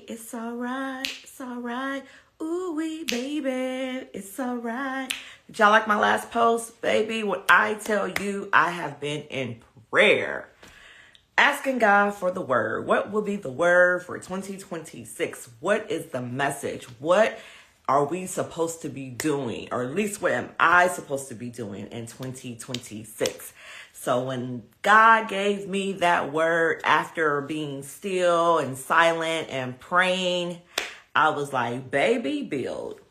it's alright, it's alright. Ooh wee, baby, it's alright. Did y'all like my last post, baby? When I tell you, I have been in prayer, asking God for the word. What will be the word for 2026? What is the message? What are we supposed to be doing? Or at least what am I supposed to be doing in 2026? So when God gave me that word after being still and silent and praying, I was like, baby, build.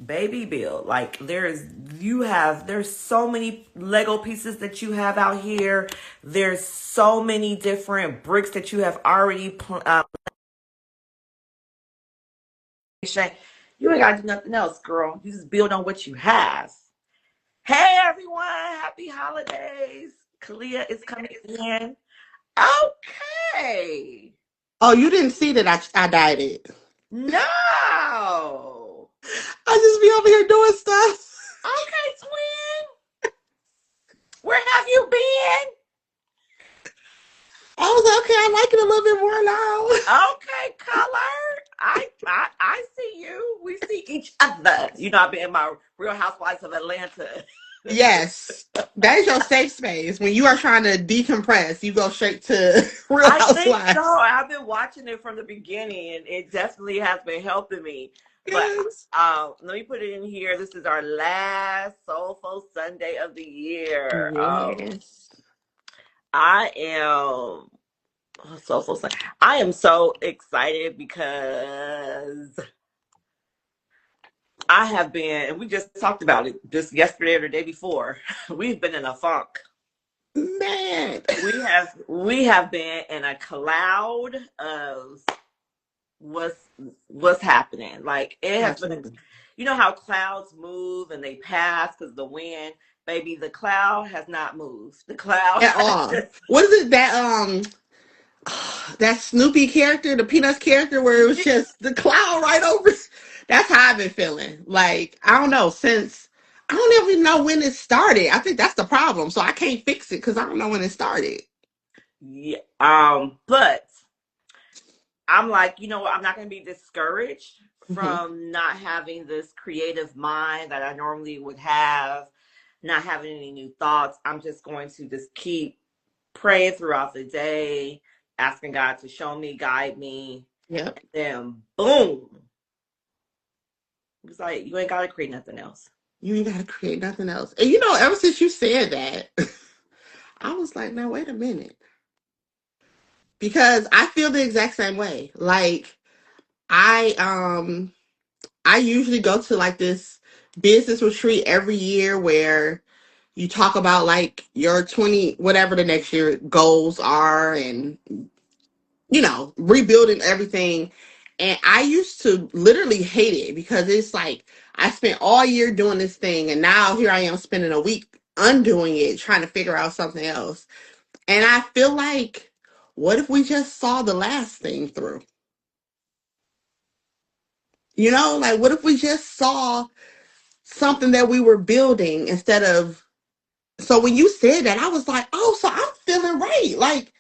Baby build. Like there's so many Lego pieces that you have out here. There's so many different bricks that you have already you ain't gotta do nothing else, girl. You just build on what you have. Hey everyone, happy holidays. Kalea is coming in. Okay. Oh, you didn't see that I dyed it. No. I just be over here doing stuff. Okay, twin. Where have you been? I was like, okay, I like it a little bit more now. Okay, color. I see you. We see each other. You know, I've been in my Real Housewives of Atlanta. Yes, that is your safe space. When you are trying to decompress, you go straight to Real I think so. Housewives. I've been watching it from the beginning, and it definitely has been helping me. But Yes. let me put it in here. This is our last Soulful Sunday of the year. Yes. I am Soulful Sunday. I am so excited because I have been, and we just talked about it just yesterday or the day before. We've been in a funk. Man. We have been in a cloud of what's happening. Like it has been, Absolutely. you know how clouds move and they pass because the wind. Baby, the cloud has not moved. The cloud At has all. just What is it that Snoopy character, the Peanuts character, where it was just the cloud right over? That's how I've been feeling. Like, I don't know, since I don't even know when it started. I think that's the problem. So I can't fix it because I don't know when it started. yeah. But I'm like, you know what? I'm not going to be discouraged Hmm. from not having this creative mind that I normally would have, not having any new thoughts. I'm just going to just keep praying throughout the day, asking God to show me, guide me. Yep. And then, boom. It was like, you ain't got to create nothing else. You ain't got to create nothing else. And you know, ever since you said that, I was like, now wait a minute. Because I feel the exact same way. Like, I I usually go to like this business retreat every year where you talk about like your 20 whatever the next year goals are, and rebuilding everything. And I used to literally hate it because it's like I spent all year doing this thing, and now here I am spending a week undoing it, trying to figure out something else. And I feel like, what if we just saw the last thing through? Like, what if we just saw something that we were building instead of. So when you said that, I was like, oh, so I'm feeling right. Like,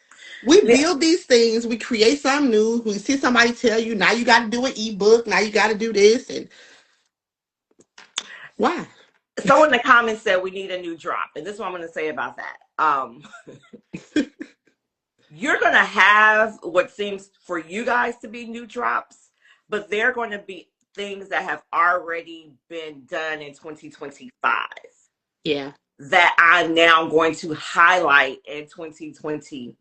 we Yeah. build these things, we create something new. We see somebody tell you, now you got to do an ebook, now you got to do this, and why? Someone in the comments said we need a new drop. And this is what I'm going to say about that. You're going to have what seems for you guys to be new drops, but they're going to be things that have already been done in 2025 Yeah. that I'm now going to highlight in 2026.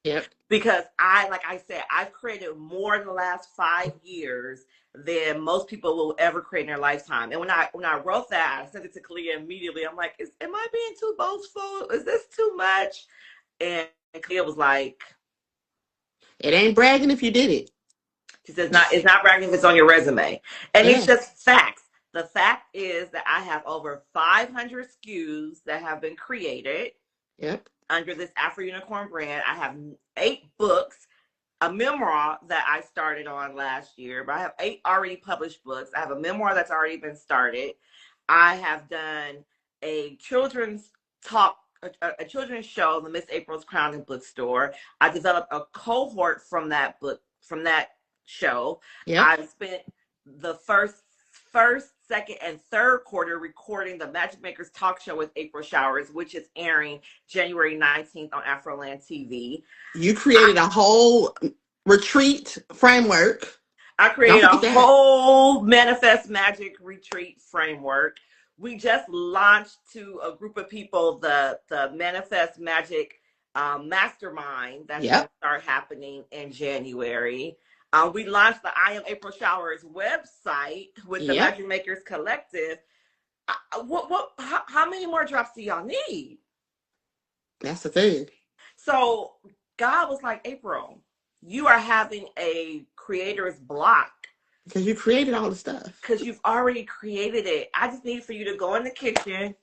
Yep. Because like I said, I've created more in the last 5 years than most people will ever create in their lifetime. And when I wrote that, I sent it to Kalea immediately. I'm like, am I being too boastful? Is this too much? And Kalea was like, It ain't bragging if you did it. she says, it's not bragging if it's on your resume. And it's Yeah. just facts. The fact is that I have over 500 SKUs that have been created Yep. under this Afro Unicorn brand. I have 8 books, a memoir that I started on last year, but I have 8 already published books. I have a memoir that's already been started. I have done a children's talk, a children's show, the Miss April's Crown and Bookstore. I developed a cohort from that book, from that show. Yep. I spent the second, and third quarter recording the Magic Makers talk show with April Showers, which is airing January 19th on Afroland TV. You created a whole retreat framework. I Don't created a forget that. whole Manifest Magic retreat framework. We just launched to a group of people the Manifest Magic mastermind that's going to Yep. start happening in January. We launched the I Am April Showers website with the Yep. Magic Makers Collective. How many more drops do y'all need? That's the thing. So God was like, April, you are having a creator's block Because you created all the stuff. because you've already created it. I just need for you to go in the kitchen,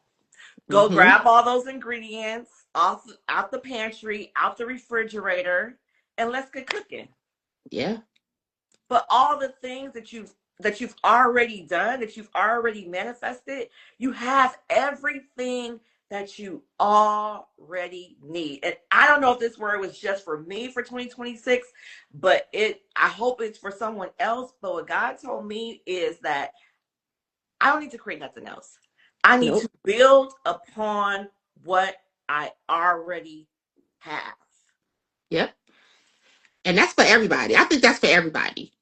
go Mm-hmm. grab all those ingredients off out the pantry, out the refrigerator, and let's get cooking. Yeah. But all the things that you've already done, that you've already manifested, you have everything that you already need. And I don't know if this word was just for me for 2026, but I hope it's for someone else. But what God told me is that I don't need to create nothing else. I need to Nope. build upon what I already have. Yep. And that's for everybody. I think that's for everybody.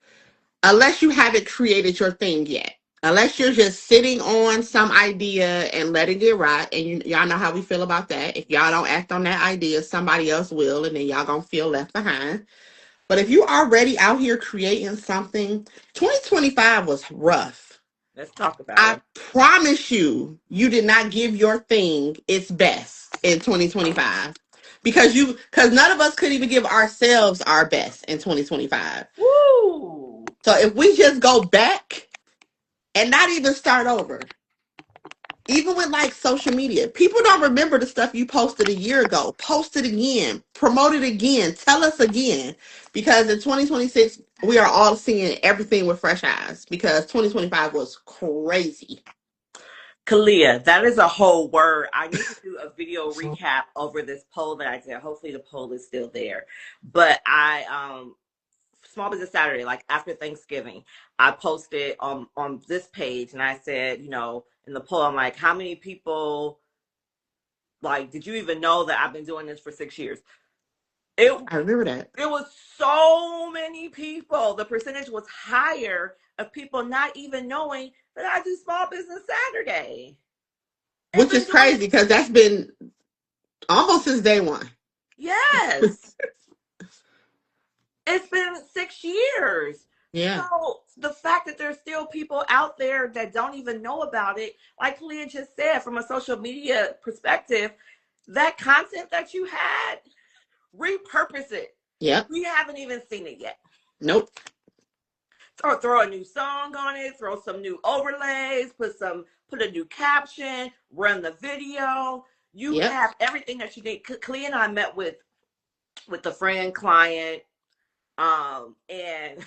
Unless you haven't created your thing yet. Unless you're just sitting on some idea and letting it rot, and y'all know how we feel about that. If y'all don't act on that idea, somebody else will, and then y'all gonna feel left behind. But if you already out here creating something, 2025 was rough. Let's talk about I it. promise you, you did not give your thing its best in 2025 because none of us could even give ourselves our best in 2025. Woo! So if we just go back and not even start over, even with like social media, people don't remember the stuff you posted a year ago. Post it again, promote it again, tell us again. Because in 2026, we are all seeing everything with fresh eyes because 2025 was crazy. Kalea, that is a whole word. I need to do a video recap over this poll that I did. Hopefully the poll is still there. But Small Business Saturday, like after Thanksgiving, I posted on this page and I said, in the poll, I'm like, how many people like did you even know that I've been doing this for 6 years? It I remember that. it was so many people. The percentage was higher of people not even knowing that I do Small Business Saturday. And Which been is doing crazy it. because that's been almost since day one. Yes. It's been 6 years. Yeah. So the fact that there's still people out there that don't even know about it, like Leah just said, from a social media perspective, that content that you had, repurpose it. Yep. We haven't even seen it yet. Nope. Throw a new song on it, throw some new overlays, put a new caption, run the video. You Yep. have everything that you need. Clea and I met with a friend client, and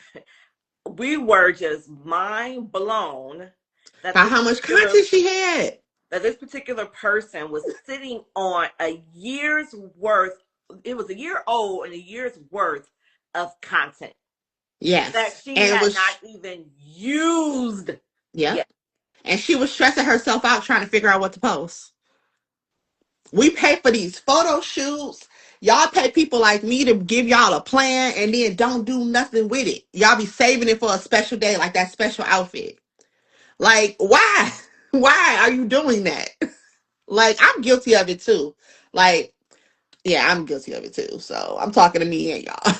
we were just mind blown that By this how much particular content she had. that this particular person was sitting on a year's worth. It was a year old and a year's worth of content that Yes. she And it had not was, even used yep. yet. And she was stressing herself out trying to figure out what to post. We pay for these photo shoots. Y'all pay people like me to give y'all a plan and then don't do nothing with it. Y'all be saving it for a special day, like that special outfit. Like, why? Why are you doing that? Like, I'm guilty of it too. Like, yeah, I'm guilty of it too. So I'm talking to me and y'all.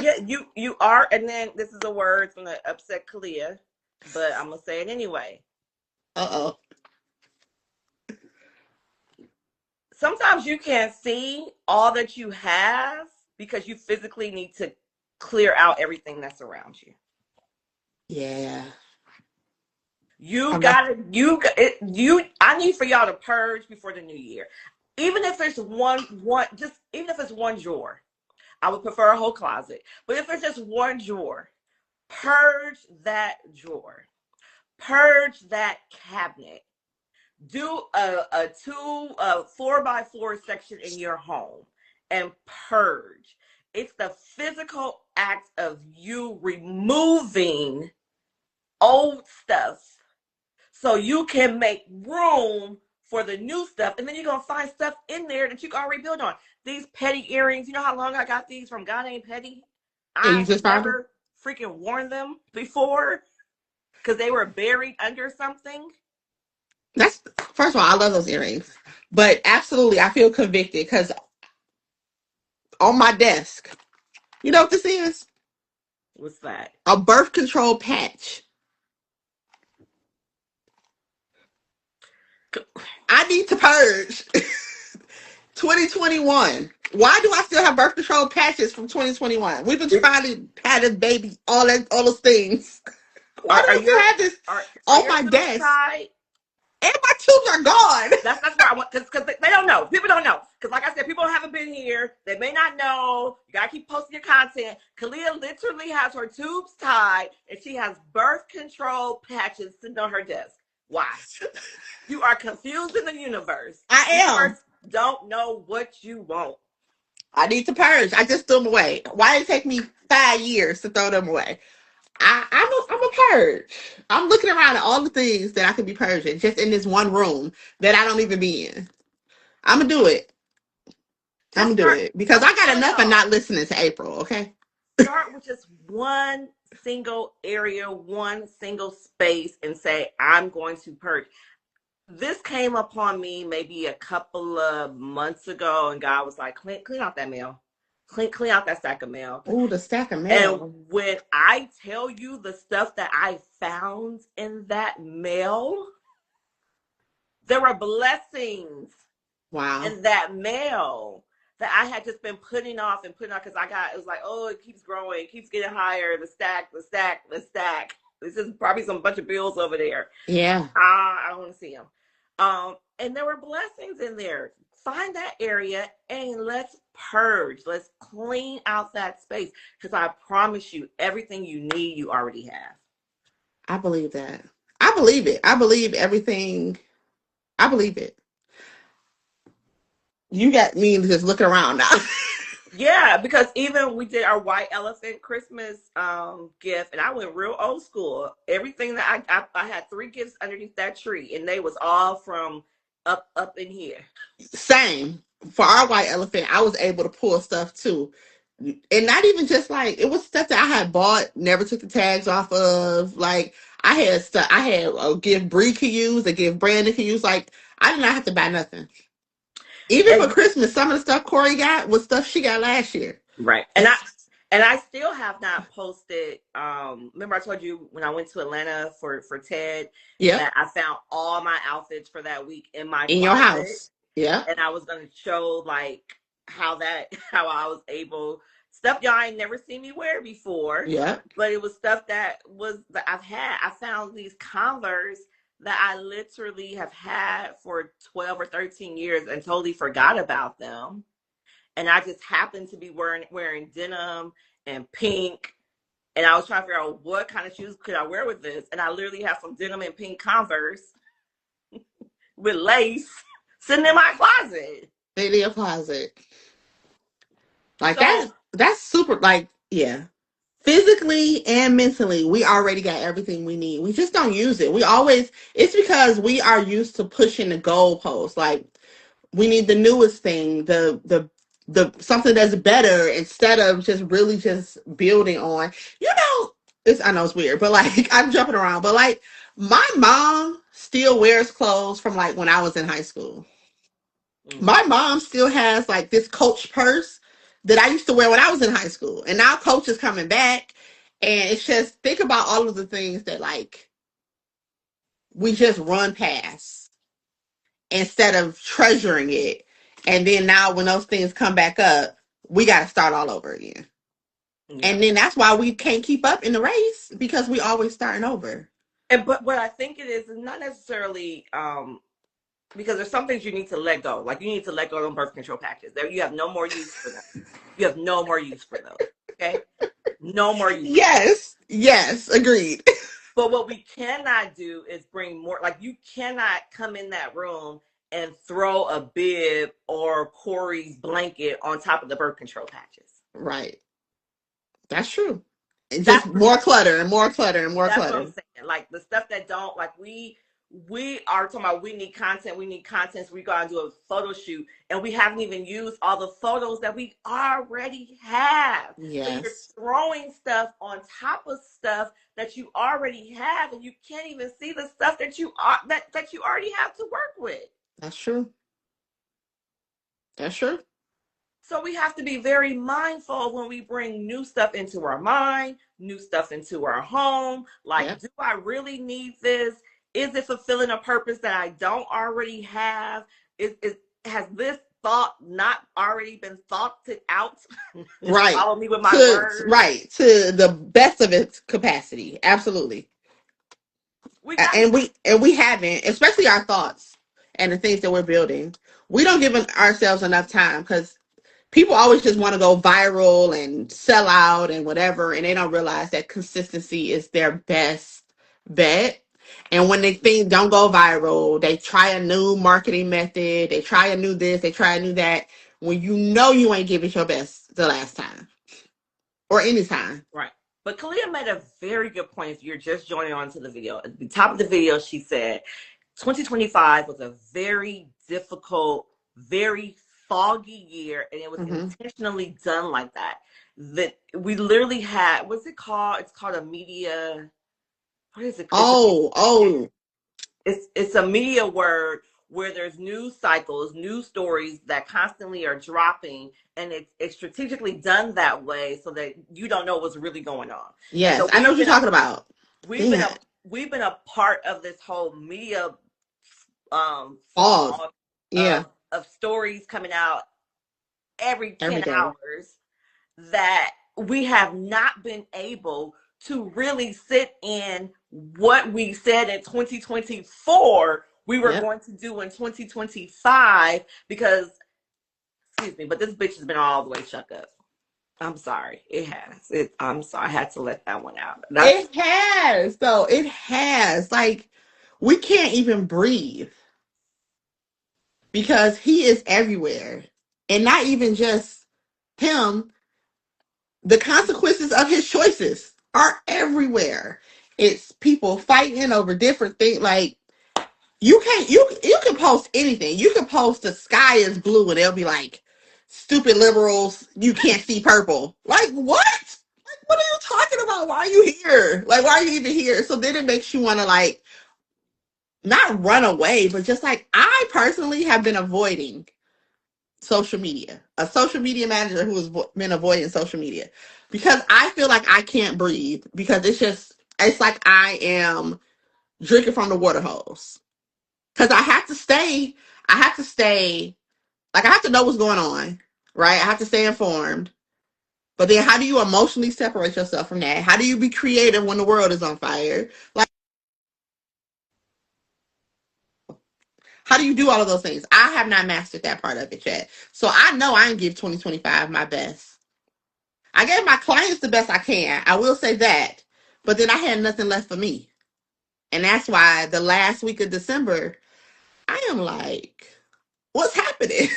Yeah, you are, and then this is a word it's gonna upset Kalia, but I'm gonna say it anyway. Uh-oh. Sometimes you can't see all that you have because you physically need to clear out everything that's around you. Yeah. You I'm not. gotta you I need for y'all to purge before the new year. Even if it's one just even if it's one drawer. I would prefer a whole closet. But if it's just one drawer, purge that drawer. Purge that cabinet. Do a 4x4 section in your home and purge. It's the physical act of you removing old stuff so you can make room for the new stuff. And then you're going to find stuff in there that you can already build on. These petty earrings, you know how long I got these from God Ain't Petty? And you I just found them? never freaking worn them before because they were buried under something. That's first of all, I love those earrings. But absolutely, I feel convicted because on my desk, you know what this is? What's that? A birth control patch. I need to purge. 2021. Why do I still have birth control patches from 2021? We've been trying to have this baby, all those things. Why do Are I still your have this are on your my tubes desk? tied? And my tubes are gone. That's where I want because they don't know. People don't know because, like I said, people haven't been here. They may not know. You gotta keep posting your content. Kalea literally has her tubes tied and she has birth control patches sitting on her desk. Why? You are confusing the universe. I The am. universe don't know what you want. I need to purge. I just threw them away. Why did it take me 5 years to throw them away? I'm a purge. I'm looking around at all the things that I could be purging just in this one room that I don't even be in. I'm gonna do it. I'm Just gonna do start. it because I'm I got telling enough of y'all. not listening to April. Okay. Start with just one single area, one single space, and say, "I'm going to purge." This came upon me maybe a couple of months ago, and God was like, clean out that mail, clean out that stack of mail. Oh, the stack of And mail. when I tell you the stuff that I found in that mail, there were blessings Wow. in that mail that I had just been putting off and putting off because it was like, oh, it keeps growing, it keeps getting higher, the stack, the stack, the stack. This is probably some bunch of bills over there. Yeah. I don't want to see them. And there were blessings in there. Find that area and let's purge. Let's clean out that space because I promise you, everything you need, you already have. I believe that. I believe it. I believe everything. I believe it. You got me just looking around now. Yeah, because even we did our white elephant Christmas gift, and I went real old school. Everything that I had 3 gifts underneath that tree, and they was all from up in here. Same. For our white elephant, I was able to pull stuff too. And not even just like it was stuff that I had bought, never took the tags off of. Like I had stuff I had a gift Bree could use, a gift Brandon could use. Like I did not have to buy nothing. Even for And Christmas, some of the stuff Corey got was stuff she got last year. right. And I still have not posted. Remember I told you when I went to Atlanta for Ted Yep. that I found all my outfits for that week in my In your closet, house. Yep. and I was gonna show like how I was able stuff y'all ain't never seen me wear before, Yep. but it was stuff that I've had. I found these Converse that I literally have had for 12 or 13 years and totally forgot about them, and I just happened to be wearing denim and pink. And I was trying to figure out what kind of shoes could I wear with this. And I literally have some denim and pink Converse with lace sitting in my closet. In your closet. Like So that's super like yeah. Physically and mentally, we already got everything we need. We just don't use it. It's because we are used to pushing the goalposts. Like we need the newest thing, the something that's better instead of just really just building on. You know, I know it's weird, but like I'm jumping around. But like my mom still wears clothes from like when I was in high school. mm, My mom still has like this Coach purse that I used to wear when I was in high school. And now Coach is coming back. And it's just think about all of the things that like we just run past instead of treasuring it. And then now when those things come back up, we got to start all over again. yeah. And then that's why we can't keep up in the race because we always starting over. But what I think it is not necessarily because there's some things you need to let go. Like you need to let go of them birth control patches. There you have no more use for them. You have no more use for those. Okay? No more use. Yes. Yes. Agreed. But what we cannot do is bring more, like you cannot come in that room and throw a bib or Corey's blanket on top of the birth control patches. Right. That's true. And just That's more clutter and more clutter and more That's what I'm clutter. saying. Like the stuff that don't like we are talking about we need content, so we gotta do a photo shoot and we haven't even used all the photos that we already have. So you're Yes. throwing stuff on top of stuff that you already have and you can't even see the stuff that you already have to work with. That's true. That's true. So we have to be very mindful when we bring new stuff into our mind, new stuff into our home. Like, Yep. do I really need this? Is it fulfilling a purpose that I don't already have? Is has this thought not already been thought out? Right. Follow me with my To words. right to the best of its capacity. Absolutely. We got to And we haven't, especially our thoughts and the things that we're building. We don't give ourselves enough time because people always just want to go viral and sell out and whatever, and they don't realize that consistency is their best bet. And when they think don't go viral, they try a new marketing method, they try a new this, they try a new that. When you know you ain't give it your best the last time or any time. right. But Kalea made a very good point. If you're just joining on to the video, at the top of the video, she said 2025 was a very difficult, very foggy year, and it was Mm-hmm. intentionally done like that. That we literally had, what's it called? It's called a media. What is it? Oh, It's a media word where there's news cycles, news stories that constantly are dropping, and it's strategically done that way so that you don't know what's really going on. And yes, so I know what you're talking about. we've been Yeah. a we've been a part of this whole media Fog. fog Yeah. of stories coming out every Every 10 day. hours that we have not been able to really sit in what we said in 2024 we were Yep. going to do in 2025 because excuse me, but this bitch has been all the way shut up. I'm sorry. I'm sorry. I had to let that one out. That's It has, though. It has. Like, we can't even breathe because he is everywhere. And not even just him, the consequences of his choices are everywhere. It's people fighting over different things. Like, you can't, you can post anything. You can post the sky is blue and they'll be like, stupid liberals, you can't see purple. Like, what? Like, what are you talking about? Why are you here? Like, why are you even here? So then it makes you want to, like, not run away, but just like I personally have been avoiding social media. A social media manager who has been avoiding social media because I feel like I can't breathe because it's like I am drinking from the water hose. Because I have to stay, like I have to know what's going on, right? I have to stay informed. But then how do you emotionally separate yourself from that? How do you be creative when the world is on fire? Like, how do you do all of those things? I have not mastered that part of it yet. So I know I didn't give 2025 my best. I gave my clients the best I can. I will say that. But then I had nothing left for me. And that's why the last week of December, I am like, what's happening?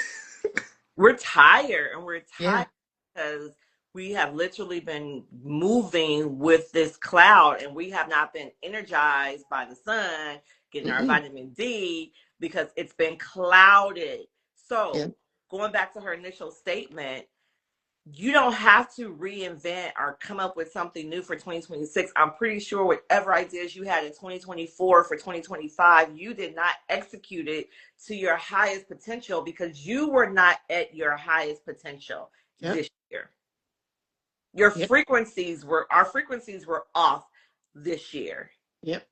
we're tired and we're Yeah. tired because we have literally been moving with this cloud and we have not been energized by the sun getting our Mm-mm. vitamin D because it's been clouded. Yeah. So going back to her initial statement, you don't have to reinvent or come up with something new for 2026. I'm pretty sure whatever ideas you had in 2024 for 2025, you did not execute it to your highest potential because you were not at your highest potential Yep. this year. Yep. Our frequencies were off this year. Yep.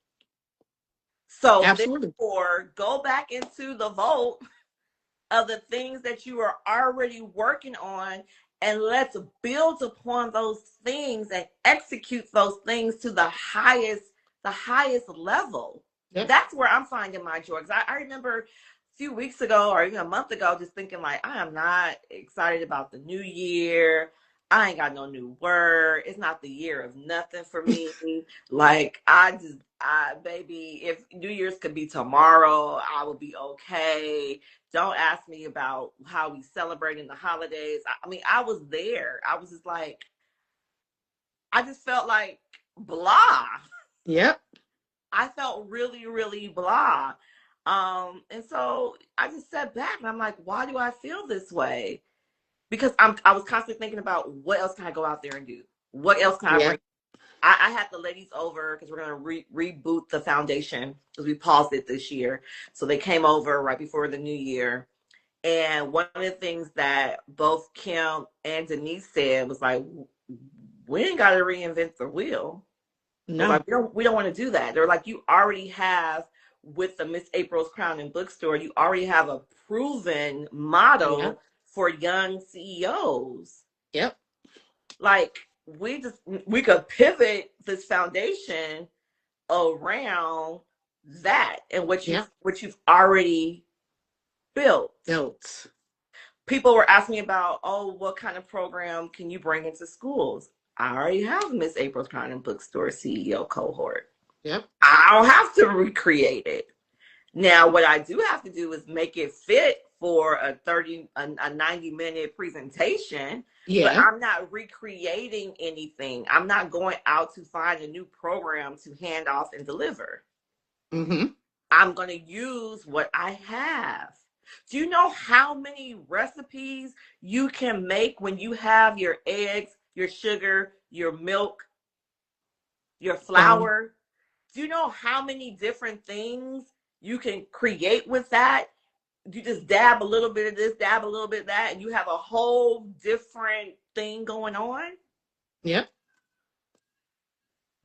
So Absolutely. therefore, go back into the vault of the things that you are already working on and let's build upon those things and execute those things to the highest level. Yep. That's where I'm finding my joy. Because I remember a few weeks ago or even a month ago just thinking like I am not excited about the new year. I ain't got no new word. It's not the year of nothing for me. Like baby, if New Year's could be tomorrow, I would be okay. Don't ask me about how we celebrating the holidays. I mean, I was there. I was just like, I just felt like blah. Yep. I felt really, really blah. And so I just sat back and I'm like, why do I feel this way? Because I was constantly thinking about what else can I go out there and do? What else can I bring? Yep. I had the ladies over because we're going to reboot the foundation because we paused it this year. So they came over right before the new year. And one of the things that both Kim and Denise said was like, we ain't got to reinvent the wheel. It was No. like, we don't want to do that. They're like, you already have with the Miss April's Crown and Bookstore, you already have a proven model Yep. for young CEOs. Yep. Like we could pivot this foundation around that and Yep. what you've already built. Built. People were asking me about, oh, what kind of program can you bring into schools? I already have Miss April's Crown and Bookstore CEO cohort. Yep. I don't have to recreate it. Now, what I do have to do is make it fit for a 90-minute presentation, but Yeah. I'm not recreating anything. I'm not going out to find a new program to hand off and deliver. Mm-hmm. I'm going to use what I have. Do you know how many recipes you can make when you have your eggs, your sugar, your milk, your Um, flour? Do you know how many different things you can create with that? You just dab a little bit of this, dab a little bit of that, and you have a whole different thing going on. yep.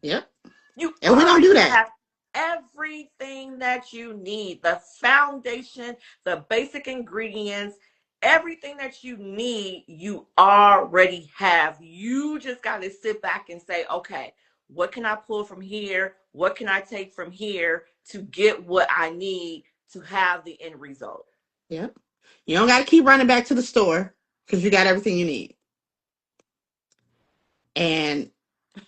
Yep. You And we don't already do that. have everything that you need, the foundation, the basic ingredients, everything that you need, you already have. You just got to sit back and say, okay, what can I pull from here? What can I take from here to get what I need to have the end result? Yep. You don't got to keep running back to the store because you got everything you need. And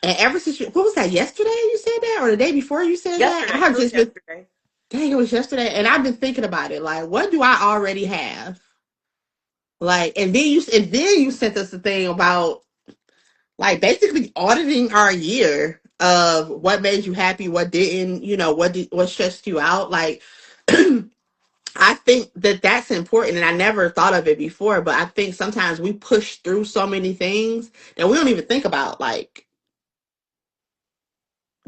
ever since what was that, yesterday you said that, or the day before you said that? I Yesterday, have it was just been, yesterday. dang, it was yesterday. And I've been thinking about it. Like, what do I already have? Like, and then you sent us the thing about like basically auditing our year of what made you happy, what didn't, what stressed you out. Like, I think that that's important, and I never thought of it before. But I think sometimes we push through so many things that we don't even think about, like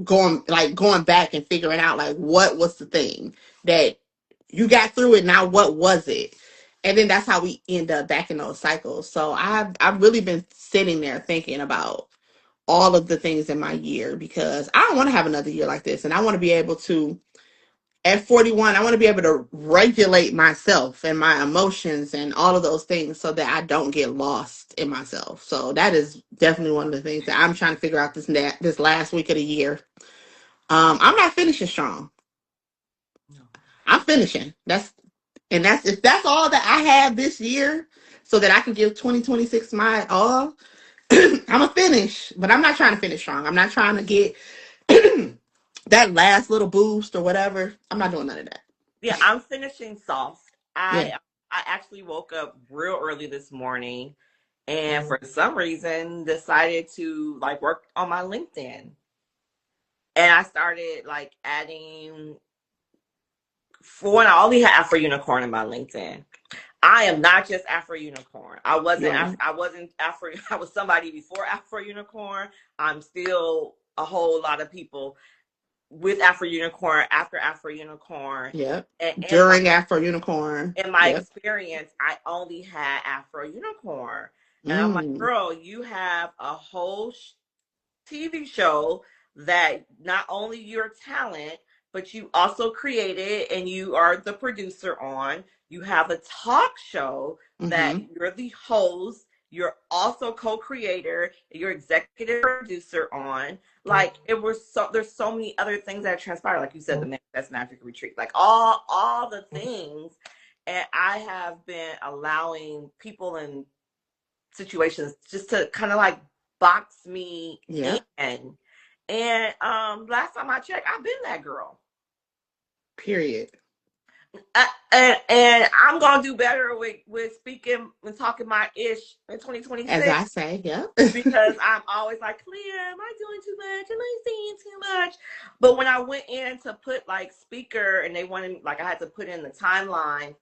going back and figuring out like what was the thing that you got through it. Now, what was it? And then that's how we end up back in those cycles. So I've really been sitting there thinking about all of the things in my year because I don't want to have another year like this, and I want to be able to at 41, I want to be able to regulate myself and my emotions and all of those things so that I don't get lost in myself. So that is definitely one of the things that I'm trying to figure out this last week of the year. I'm not finishing strong. No. I'm finishing. That's if that's all that I have this year, so that I can give 2026 my all. I'm gonna finish, but I'm not trying to finish strong. I'm not trying to get that last little boost or whatever. I'm not doing none of that. Yeah, I'm finishing soft. Yeah. I actually woke up real early this morning and for some reason decided to like work on my LinkedIn. And I started like adding for when I only had Afro Unicorn in my LinkedIn. I am not just Afro Unicorn. You are. I wasn't Afro I was somebody before Afro Unicorn. I'm still a whole lot of people with Afro Unicorn, after Afro Unicorn, Yep. and During Afro Unicorn. in my Yep. experience, I only had Afro Unicorn. And I'm like, Mm. girl, you have a whole TV show that not only your talent, but you also created and you are the producer on. You have a talk show that Mm-hmm. you're the host. You're also co-creator. You're executive producer on. Like there's so many other things that transpire. Like you said, the Manifest Magic Retreat. Like all the things, and I have been allowing people and situations just to kind of like box me Yeah. in. And last time I checked, I've been that girl. Period. And I'm gonna do better with speaking and talking my ish in As 2026 I say, yeah. because I'm always like, Clea, am I doing too much? Am I saying too much? But when I went in to put like speaker and they wanted like I had to put in the timeline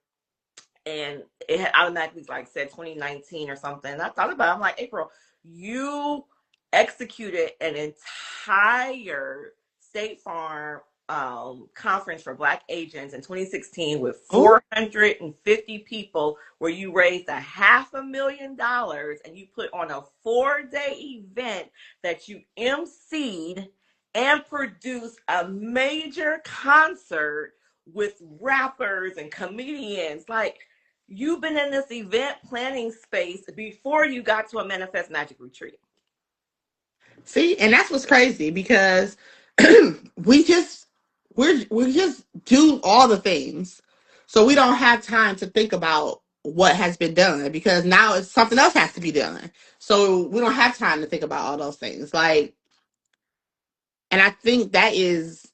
and it had automatically like said 2019 or something. And I thought about it. I'm like, April, you executed an entire State Farm conference for Black agents in 2016 with Oh, 450 people, where you raised $500,000 and you put on a 4-day event that you emceed and produced a major concert with rappers and comedians. Like, you've been in this event planning space before you got to a Manifest Magic retreat. see, and that's what's crazy because we just we just do all the things, so we don't have time to think about what has been done because now it's something else has to be done. So we don't have time to think about all those things. Like, and I think that is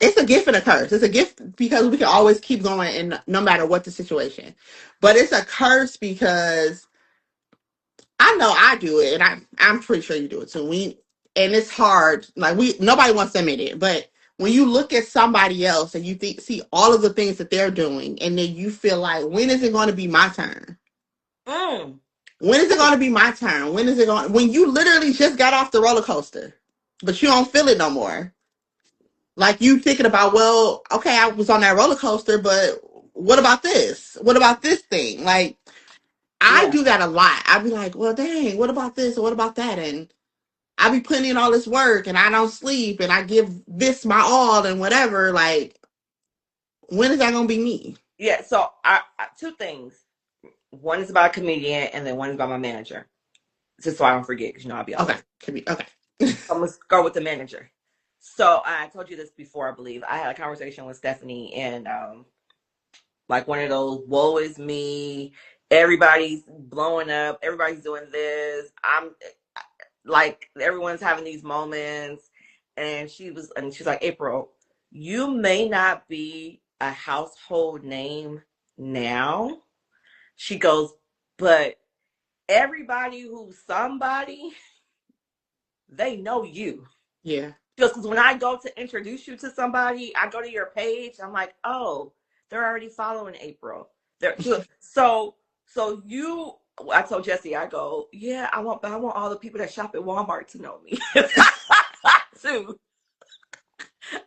it's a gift and a curse. It's a gift because we can always keep going and no matter what the situation. But it's a curse because I know I do it and I'm pretty sure you do it too. And it's hard. Like nobody wants to admit it, but when you look at somebody else and you see all of the things that they're doing and then you feel like when is it going to be my turn? Mm. When is it going to be my turn? When is it going when you literally just got off the roller coaster, but you don't feel it no more? Like you thinking about, well, okay, I was on that roller coaster, but what about this? What about this thing? Like I Yeah. do that a lot. I'd be like, well, dang, what about this or what about that? And I be putting in all this work and I don't sleep and I give this my all and whatever. Like, when is that gonna be me? Yeah. So two things. One is about a comedian, and then one is about my manager. Just so I don't forget, because I'll be all Okay, over. can be okay. I'm gonna go with the manager. So I told you this before, I believe. I had a conversation with Stephanie, and like one of those woe is me, everybody's blowing up, everybody's doing this. I'm like, everyone's having these moments. And she's like, April, you may not be a household name now. She goes, but everybody who's somebody, they know you. Yeah, Just because when I go to introduce you to somebody, I go to your page. I'm like, oh, they're already following April. They're so you. I told Jesse, I go, yeah, I want all the people that shop at Walmart to know me too.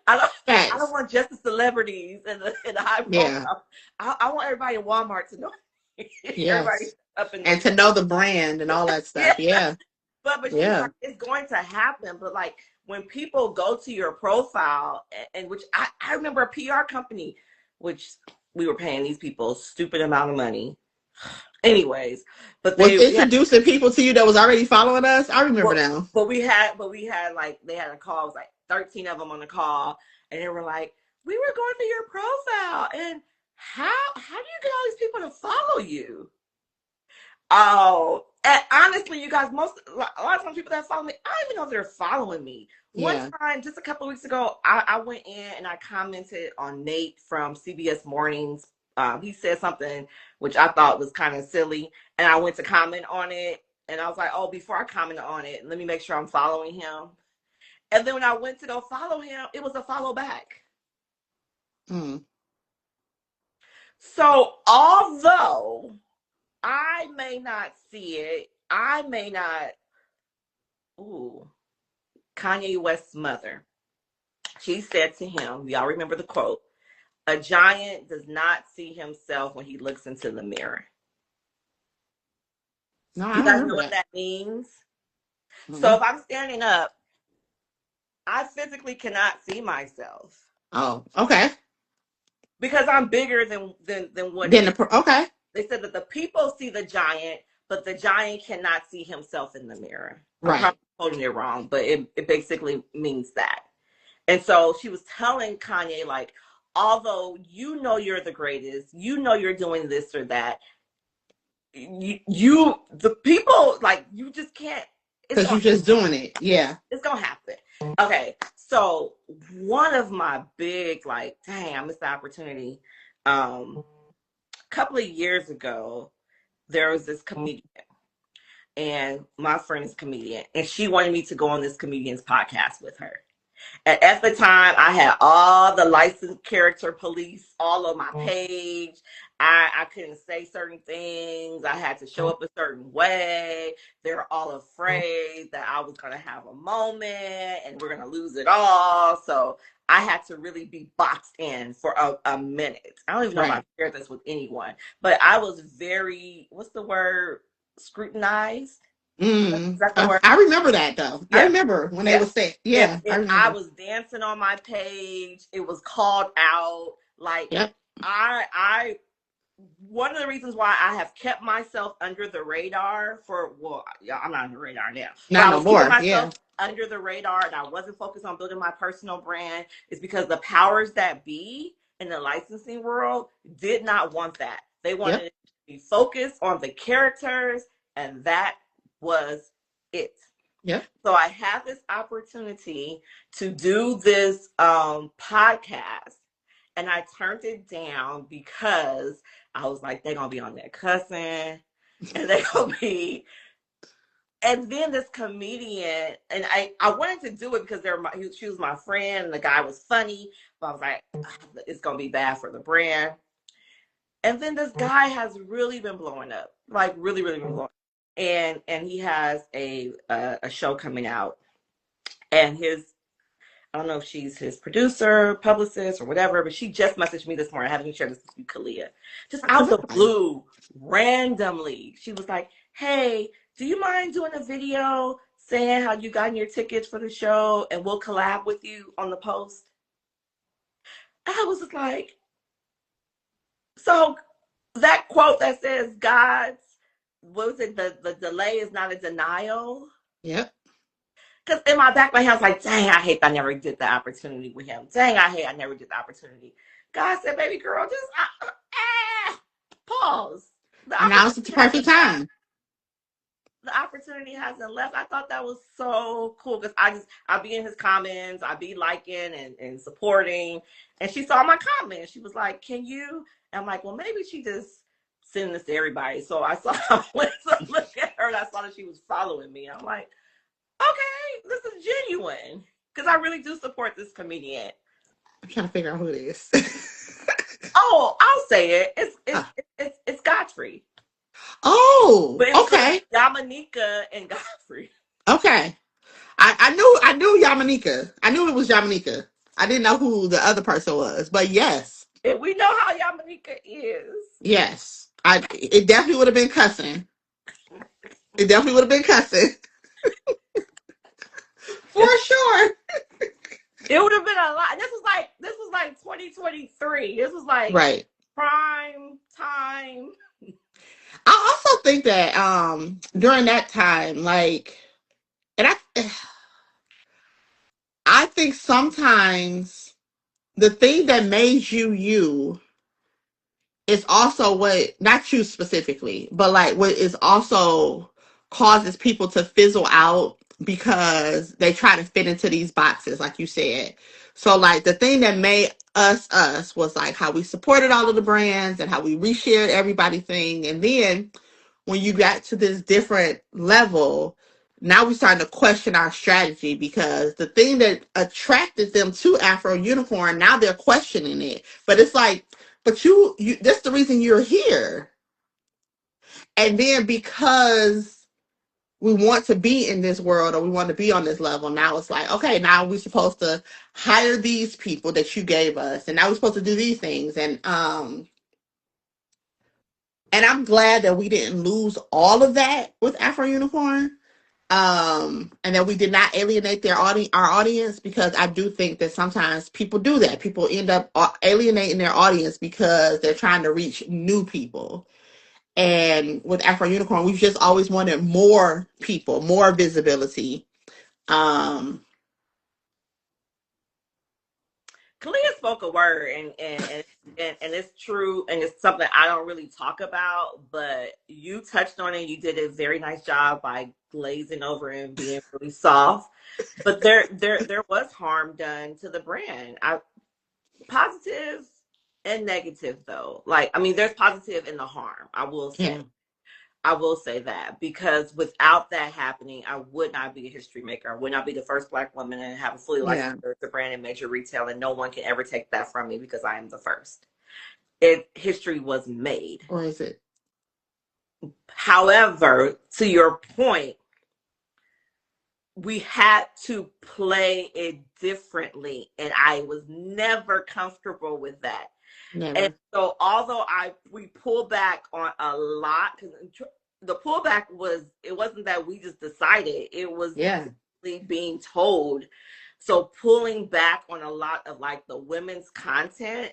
I don't, I don't facts. want just the celebrities and the high Yeah, profile. I want everybody in Walmart to know me. Everybody yes, up in and the to know the brand and all that yeah. stuff. Yeah, But she's yeah, like, it's going to happen. But like when people go to your profile, and which I remember a PR company, which we were paying these people a stupid amount of money. Anyways, but was they yeah, introducing people to you that was already following us. I remember but now. we had like they had a call, it was like 13 of them on the call, and they were like, we were going through your profile, and how do you get all these people to follow you? Oh, and honestly, you guys, a lot of times people that follow me, I don't even know if they're following me. One Yeah, time, just a couple of weeks ago, I went in and I commented on Nate from CBS Mornings. He said something which I thought was kind of silly, and I went to comment on it, and I was like, oh, before I comment on it, let me make sure I'm following him. And then when I went to go follow him, it was a follow back. mm. So although I may not see it, I may not. Ooh, Kanye West's mother. She said to him, y'all remember the quote, a giant does not see himself when he looks into the mirror. No, I You don't guys know remember what that. that means? So Mm. if I'm standing up, I physically cannot see myself Oh, okay. because I'm bigger than what Then he. okay, They said that the people see the giant, but the giant cannot see himself in the mirror. I'm probably right. quoting it wrong, but it basically means that. And so she was telling Kanye, like, although you know you're the greatest, you know you're doing this or that, the people, like, you just can't. It's Because gonna you're just doing it. Yeah. it's gonna happen. Okay, so one of my big, like, dang, I missed the opportunity. A couple of years ago, there was this comedian, and my friend is a comedian, and she wanted me to go on this comedian's podcast with her. And at the time, I had all the licensed character police all on my page. I couldn't say certain things. I had to show up a certain way. They were all afraid that I was going to have a moment and we're going to lose it all. So I had to really be boxed in for a minute. I don't even know if I Right. shared this with anyone, but I was very, what's the word? Scrutinized. Is that the word? I remember that though. I Yeah. remember when they Yeah. were saying, If yeah, I if I remember. was dancing on my page, it was called out. Like, Yep. I one of the reasons why I have kept myself under the radar for, well, yeah, I'm not on the radar now, but Not I no was keeping more. Yeah. myself under the radar and I wasn't focused on building my personal brand is because the powers that be in the licensing world did not want that. They wanted Yep. it to be focused on the characters, and that was it. Yep. So I had this opportunity to do this podcast, and I turned it down because I was like, they're gonna be on there cussing, and they're gonna be. And then this comedian, and I wanted to do it because she was my friend, and the guy was funny, but I was like, it's gonna be bad for the brand. And then this guy has really been blowing up, like really, really been blowing up. And he has a show coming out, and his, I don't know if she's his producer, publicist, or whatever, but she just messaged me this morning. I haven't even shared this with you, Kalea. Just out the Nice. blue, randomly, she was like, "Hey, do you mind doing a video saying how you got your tickets for the show, and we'll collab with you on the post?" I was just like, so that quote that says God's, what was it? The delay is not a denial. Yep. Because in my back of my head, I was like, dang, I hate I never did the opportunity with him. Dang, I hate I never did the opportunity. God said, baby girl, just pause. The And now it's the opportunity perfect hasn't left. time. The opportunity hasn't left. I thought that was so cool because I'd be in his comments, I'd be liking and supporting. And she saw my comment. She was like, can you? And I'm like, well, maybe she just sending this to everybody. So I went to look at her and I saw that she was following me. I'm like, okay, this is genuine because I really do support this comedian. I'm trying to figure out who it is. Oh, I'll say it. It's it's Ah. it's, it's Godfrey, Oh, but it was with okay. Yamanika and Godfrey. Okay. I knew Yamanika. I knew it was Yamanika. I didn't know who the other person was, but yes. And we know how Yamanika is. Yes. It definitely would have been cussing. It definitely would have been cussing. For It, sure. it would have been a lot. This was like 2023. This was like Right. prime time. I also think that during that time, like, and I think sometimes the thing that made you you is also what, not you specifically, but like what is also causes people to fizzle out because they try to fit into these boxes, like you said. So like the thing that made us was like how we supported all of the brands and how we reshared everybody thing. And then when you got to this different level, now we're starting to question our strategy because the thing that attracted them to Afro Unicorn, now they're questioning it. But it's like, but you that's the reason you're here. And then because we want to be in this world or we want to be on this level, now it's like, okay, now we're supposed to hire these people that you gave us, and now we're supposed to do these things. And I'm glad that we didn't lose all of that with Afro Unicorn. And that we did not alienate our audience, because I do think that sometimes people do that. People end up alienating their audience because they're trying to reach new people. And with Afro Unicorn, we've just always wanted more people, more visibility. Um, Kalia spoke a word, and and it's true, and it's something I don't really talk about, but you touched on it. You did a very nice job by glazing over and being really soft. But there was harm done to the brand. Positive and negative though. Like, I mean, there's positive in the harm. Yeah. I will say that, because without that happening, I would not be a history maker. I would not be the first Black woman and have a fully licensed Yeah. brand in major retail, and no one can ever take that from me because I am the first. History was made. Or is it? However, to your point, we had to play it differently, and I was never comfortable with that. And Never. so, although we pull back on a lot, because the pullback it wasn't that we just decided, it was Yeah. being told. So pulling back on a lot of like the women's content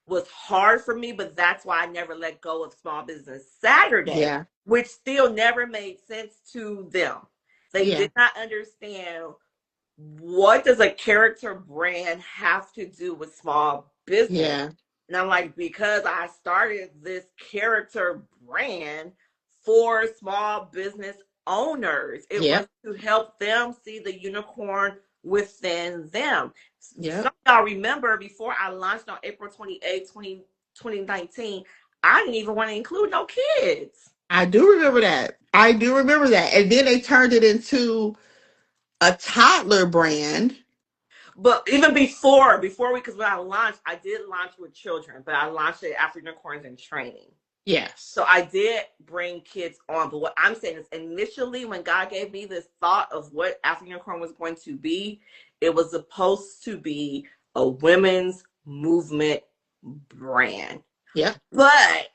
was hard for me, but that's why I never let go of Small Business Saturday, Yeah. which still never made sense to them. They Yeah. did not understand, what does a character brand have to do with small business? Yeah. And I'm like, because I started this character brand for small business owners. It was Yep. to help them see the unicorn within them. Some Yep. of y'all remember, before I launched on April 28th, 2019, I didn't even want to include no kids. I do remember that. I do remember that. And then they turned it into a toddler brand. But even before because when I launched, I did launch with children, but I launched it after unicorns in training. Yes. So I did bring kids on. But what I'm saying is, initially, when God gave me this thought of what Afro Unicorn was going to be, it was supposed to be a women's movement brand. Yep. But,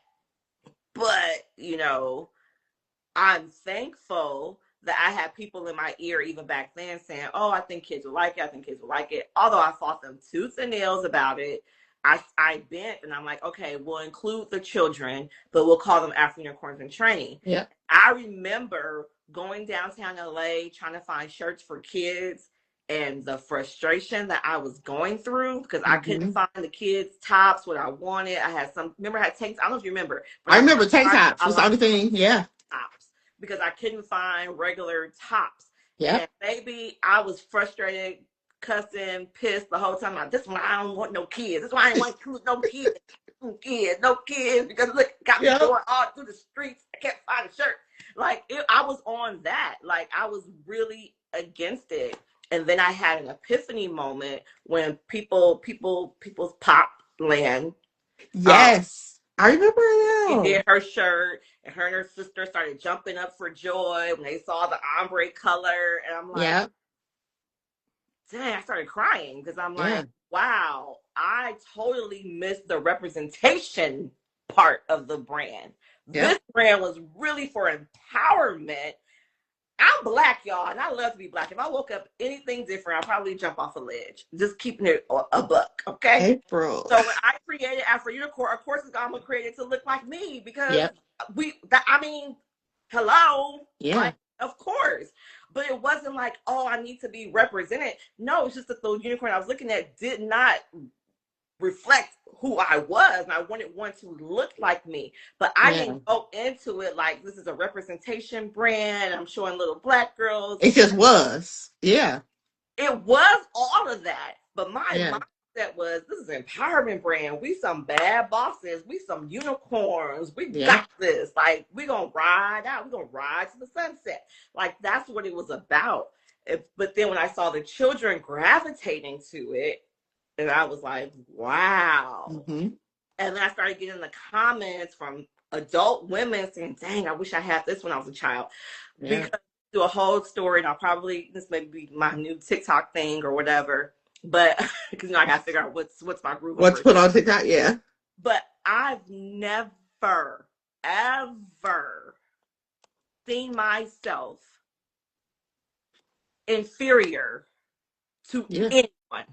I'm thankful that I had people in my ear even back then saying, "Oh, I think kids will like it. I think kids will like it." Although I fought them tooth and nails about it, I bent, and I'm like, "Okay, we'll include the children, but we'll call them African Unicorns in Training." Yep. I remember going downtown LA trying to find shirts for kids, and the frustration that I was going through because I couldn't Mm-hmm. find the kids' tops what I wanted. I had remember I had tanks. I don't know if you remember, but I remember tank tops I was the only thing. Yeah. tops because I couldn't find regular tops. Yep. And maybe I was frustrated, cussing, pissed the whole time. Like, this is why I don't want no kids. This is why I ain't want to no kids. No kids, because look, got me Yep. going all through the streets. I can't find a shirt. Like, I was on that. Like, I was really against it. And then I had an epiphany moment when people's pop land. Yes. I remember She now. did her shirt, and her sister started jumping up for joy when they saw the ombre color. And I'm like, Yep. dang, I started crying because I'm Yeah. like, wow, I totally missed the representation part of the brand. This Yep. brand was really for empowerment. I'm Black, y'all, and I love to be Black. If I woke up anything different, I'd probably jump off a ledge. Just keeping it a buck, okay? April. So when I created Afro Unicorn, of course, I'm gonna create it to look like me because Yep. hello, Yeah. like, of course. But it wasn't like, oh, I need to be represented. No, it's just that the unicorn I was looking at did not reflect who I was, and I wanted one to look like me. But I Yeah. didn't go into it like this is a representation brand. I'm showing little Black girls. It just was. Yeah. It was all of that. But my Yeah. mindset was, this is an empowerment brand. We some bad bosses. We some unicorns. We Yeah. got this. Like, we gonna ride out. We gonna ride to the sunset. Like, that's what it was about. But then when I saw the children gravitating to it, and I was like, wow. Mm-hmm. And then I started getting the comments from adult women saying, dang, I wish I had this when I was a child. Yeah. Because do a whole story, and this may be my new TikTok thing or whatever. But because I gotta figure out what's my group. What's put on TikTok? Yeah. But I've never, ever seen myself inferior to anyone.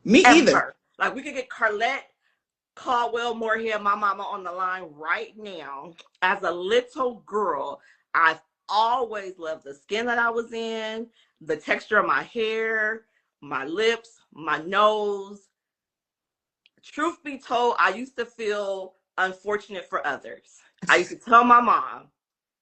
Me ever. either. Like, we could get Carlette Caldwell Moorhead, my mama, on the line right now. As a little girl, I've always loved the skin that I was in, the texture of my hair, my lips, my nose. truth be told, I used to feel unfortunate for others. I used to tell my mom,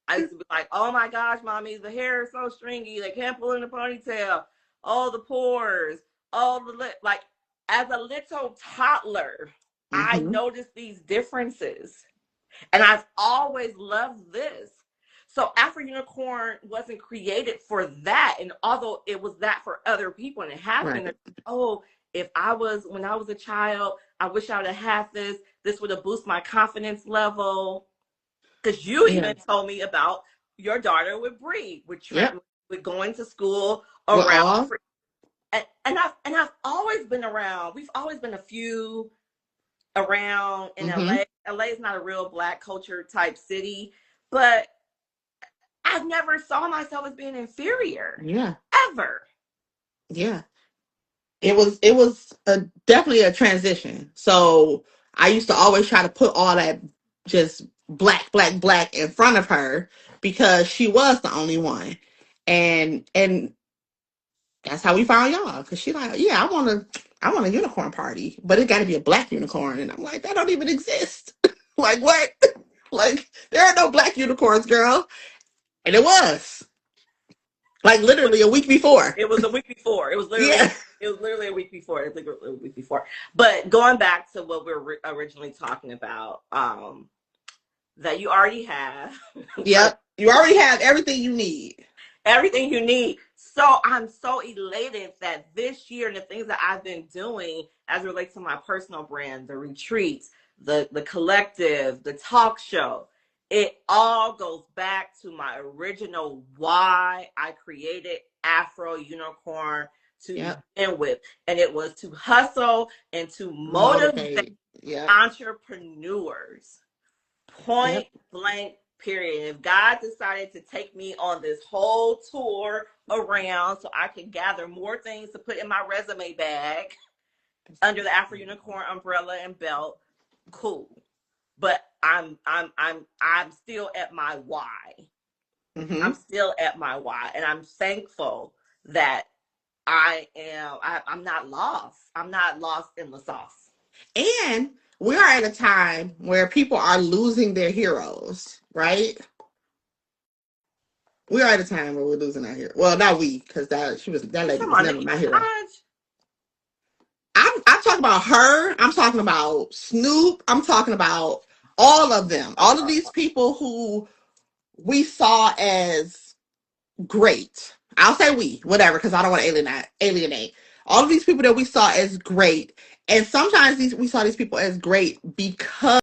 I used to be like, oh my gosh, mommy, the hair is so stringy. They can't pull in a ponytail. All the pores, all the lip. Like, as a little toddler, I Mm-hmm. noticed these differences. And I've always loved this. So Afro Unicorn wasn't created for that. And although it was that for other people, and it has Right. been, oh, if I was, when I was a child, I wish I would have had this. This would have boosted my confidence level. Because you Yeah. even told me about your daughter with Bree, Yep. with going to school We're around. all. And I've always been around. We've always been a few around in Mm-hmm. LA. LA is not a real black culture type city, but I've never saw myself as being inferior Yeah. ever. Yeah. It was definitely a transition. So I used to always try to put all that just black, black, black in front of her because she was the only one. And that's how we found y'all. Cause she like, yeah, I want a unicorn party, but it gotta be a black unicorn. And I'm like, that don't even exist. Like what? Like there are no black unicorns, girl. And it was like literally a week before. It was a week before. Yeah. It was literally a week before. I think it was a week before. But going back to what we are originally talking about, that you already have, like Yep. You already have everything you need. everything you need. So I'm so elated that this year and the things that I've been doing as it relates to my personal brand, the retreats, the collective, the talk show, it all goes back to my original why I created Afro Unicorn to Yep. begin with. And it was to hustle and to motivate Motivate. Yep. entrepreneurs. Point Yep. blank, period. If God decided to take me on this whole tour around so I could gather more things to put in my resume bag under the Afro Unicorn umbrella and belt, cool. But I'm still at my why. I'm Mm-hmm. still at my why, and I'm thankful that I'm not lost. I'm not lost in the sauce. And we are at a time where people are losing their heroes, right? We are at a time where we're losing our hero. Well, not we, because that You lady talking was about never Nicki my hero. Minaj? I'm talking about her. I'm talking about Snoop. I'm talking about all of them. All of these people who we saw as great. I'll say we, whatever, because I don't want to alienate. All of these people that we saw as great. And sometimes we saw these people as great because